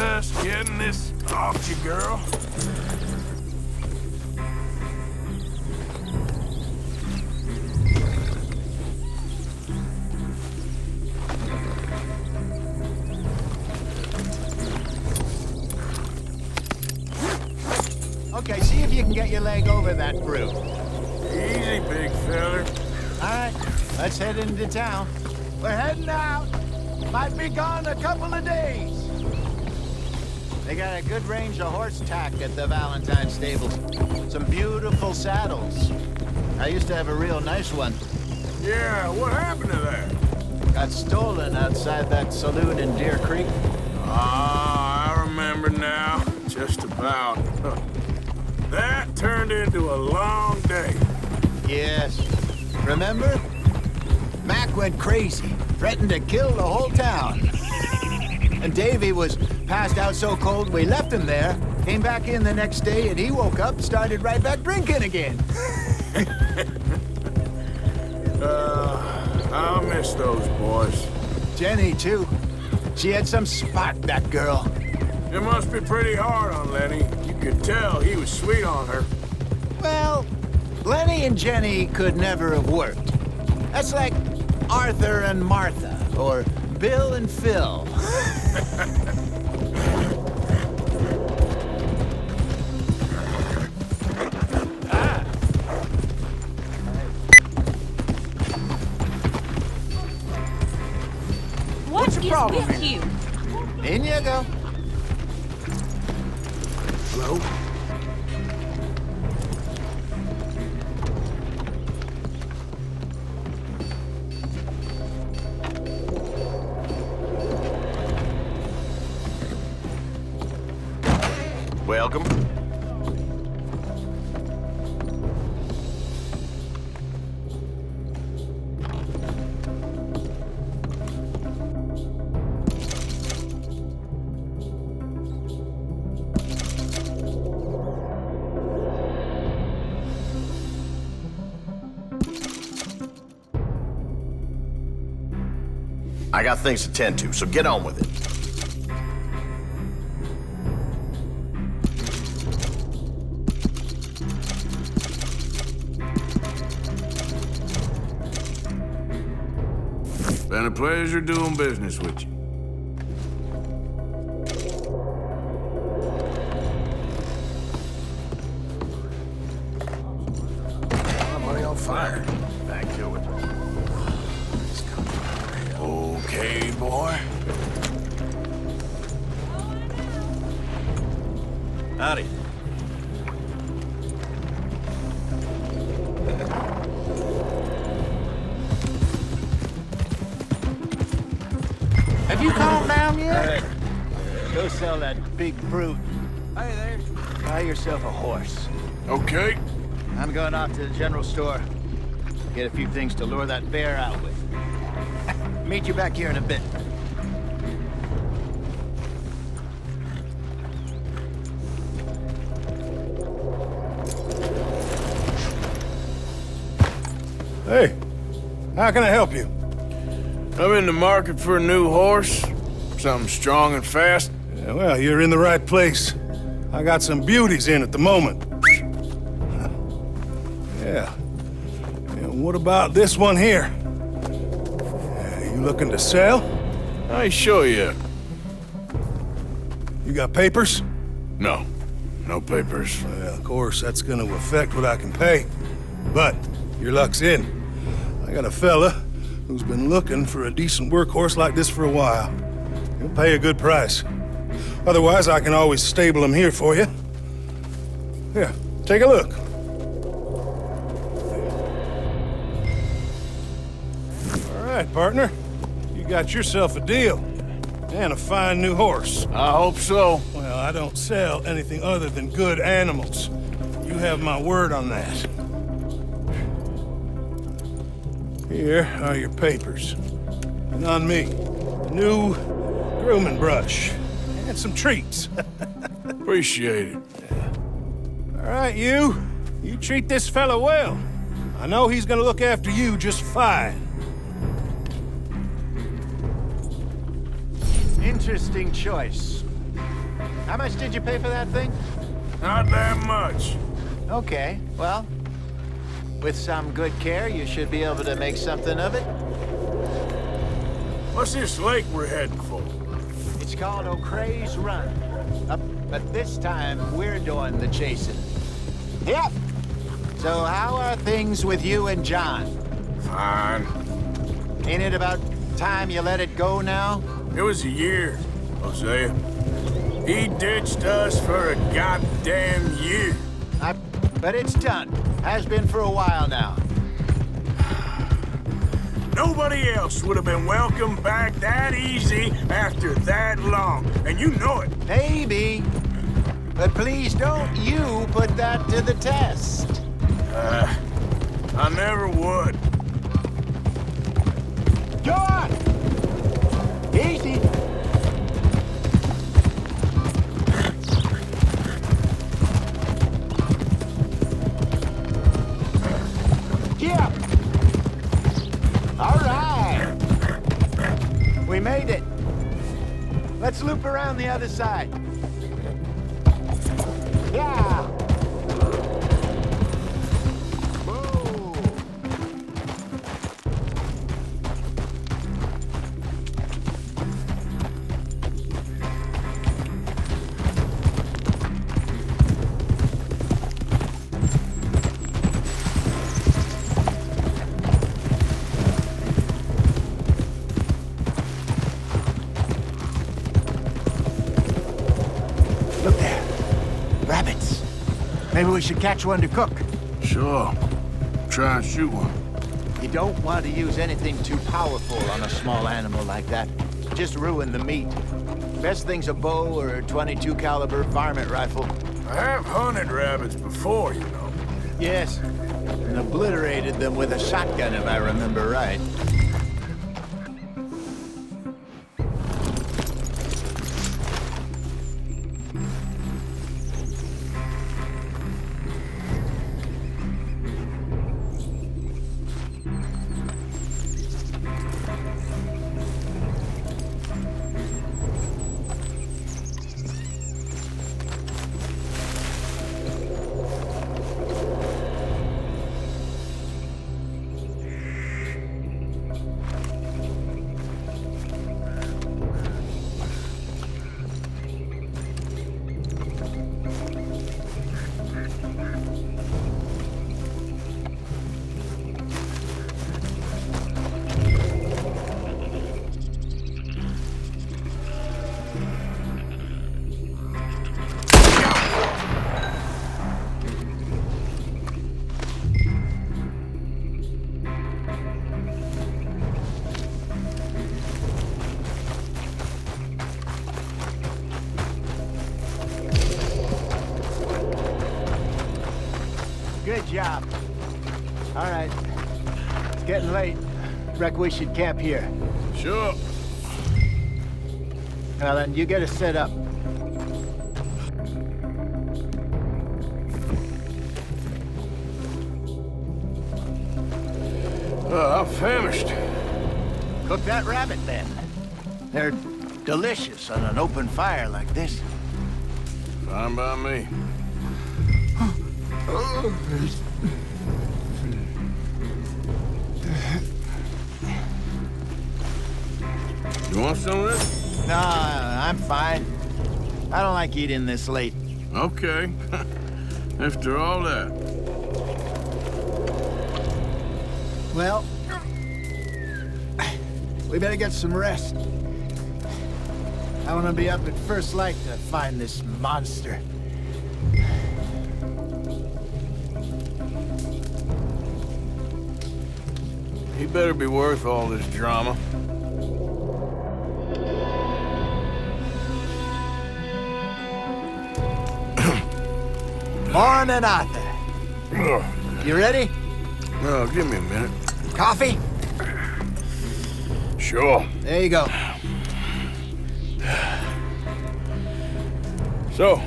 Just getting this off you, girl. Okay, see if you can get your leg over that brute. Easy, big feller. All right, let's head into town. We're heading out. Might be gone a couple of days. They got a good range of horse tack at the Valentine stable. Some beautiful saddles. I used to have a real nice one. Yeah, what happened to that? Got stolen outside that saloon in Deer Creek. Ah, I remember now. Just about. That turned into a long day. Yes. Remember? Mac went crazy, threatened to kill the whole town. And Davy was passed out so cold we left him there, came back in the next day, and he woke up and started right back drinking again. I'll miss those boys. Jenny, too. She had some spot, that girl. It must be pretty hard on Lenny. You could tell he was sweet on her. Well, Lenny and Jenny could never have worked. That's like Arthur and Martha, or Bill and Phil. What's your problem with you? In you go. Hello? Welcome. I got things to tend to, so get on with it. Been a pleasure doing business with you. I'm already on fire. Back to it. Okay, boy. Howdy. Have you calmed down yet? Go sell that big brute. Hey there. Buy yourself a horse. Okay. I'm going off to the general store. Get a few things to lure that bear out with. Meet you back here in a bit. Hey, how can I help you? I'm in the market for a new horse. Something strong and fast. Yeah, well, you're in the right place. I got some beauties in at the moment. Yeah. And what about this one here? You looking to sell? I ain't sure yet. You got papers? No. No papers. Well, of course, that's gonna affect what I can pay. But your luck's in. I got a fella who's been looking for a decent workhorse like this for a while. He'll pay a good price. Otherwise, I can always stable him here for you. Here, take a look. All right, partner. You got yourself a deal. And a fine new horse. I hope so. Well, I don't sell anything other than good animals. You have my word on that. Here are your papers. And on me, a new grooming brush. And some treats. Appreciate it. All right, you. You treat this fella well. I know he's gonna look after you just fine. Interesting choice. How much did you pay for that thing? Not that much. Okay, well, with some good care, you should be able to make something of it. What's this lake we're heading for? It's called O'Crea's Run. But this time, we're doing the chasing. Yep. So how are things with you and John? Fine. Ain't it about time you let it go now? It was a year, Hosea. He ditched us for a goddamn year. But it's done. Has been for a while now. Nobody else would have been welcomed back that easy after that long, and you know it. Maybe. But please don't you put that to the test. I never would. Go on! Easy! Yeah! All right! We made it. Let's loop around the other side. Yeah! Whoa! Look there. Rabbits. Maybe we should catch one to cook. Sure. Try and shoot one. You don't want to use anything too powerful on a small animal like that. Just ruin the meat. Best thing's a bow or a .22 caliber varmint rifle. I have hunted rabbits before, you know. Yes, and obliterated them with a shotgun if I remember right. Good job. All right. It's getting late. Reckon we should camp here. Sure. Well, then, you get us set up. I'm famished. Cook that rabbit, then. They're delicious on an open fire like this. Fine by me. You want some of this? Nah, I'm fine. I don't like eating this late. Okay. After all that. Well, we better get some rest. I want to be up at first light to find this monster. He better be worth all this drama. Morning, Arthur. You ready? Oh, give me a minute. Coffee? Sure. There you go. So,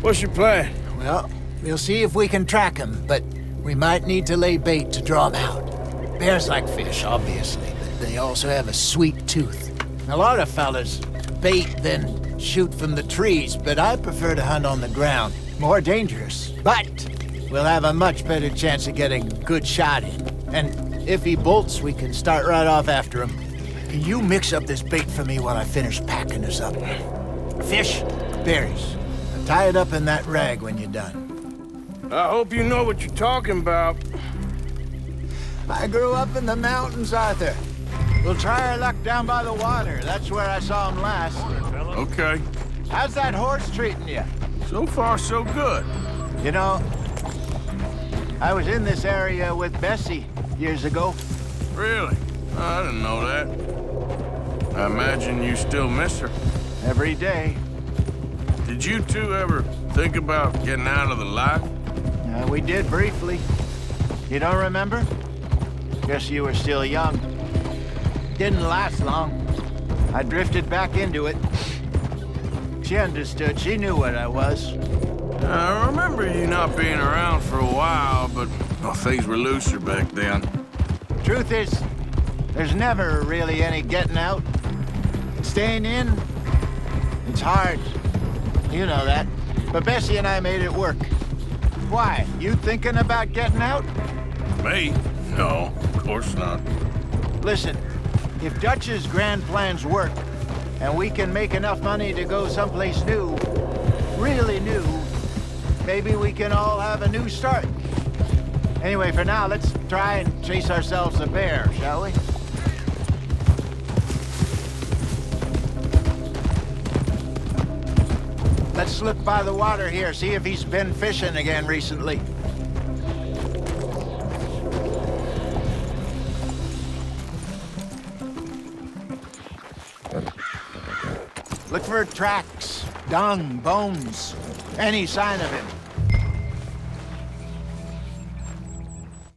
what's your plan? Well, we'll see if we can track him, but we might need to lay bait to draw him out. Bears like fish, obviously, but they also have a sweet tooth. A lot of fellas bait, then shoot from the trees, but I prefer to hunt on the ground. More dangerous, but we'll have a much better chance of getting a good shot in. And if he bolts, we can start right off after him. Can you mix up this bait for me while I finish packing this up? Fish, berries. Tie it up in that rag when you're done. I hope you know what you're talking about. I grew up in the mountains, Arthur. We'll try our luck down by the water. That's where I saw him last. Okay. How's that horse treating you? So far, so good. You know, I was in this area with Bessie years ago. Really? I didn't know that. I imagine you still miss her. Every day. Did you two ever think about getting out of the life? We did briefly. You don't remember? Guess you were still young. Didn't last long. I drifted back into it. She understood. She knew what I was. I remember you not being around for a while, but well, things were looser back then. Truth is, there's never really any getting out. Staying in, it's hard. You know that. But Bessie and I made it work. Why? You thinking about getting out? Me? No, of course not. Listen, if Dutch's grand plans work, and we can make enough money to go someplace new, really new, maybe we can all have a new start. Anyway, for now, let's try and chase ourselves a bear, shall we? Let's look by the water here, see if he's been fishing again recently. Look for tracks, dung, bones, any sign of him.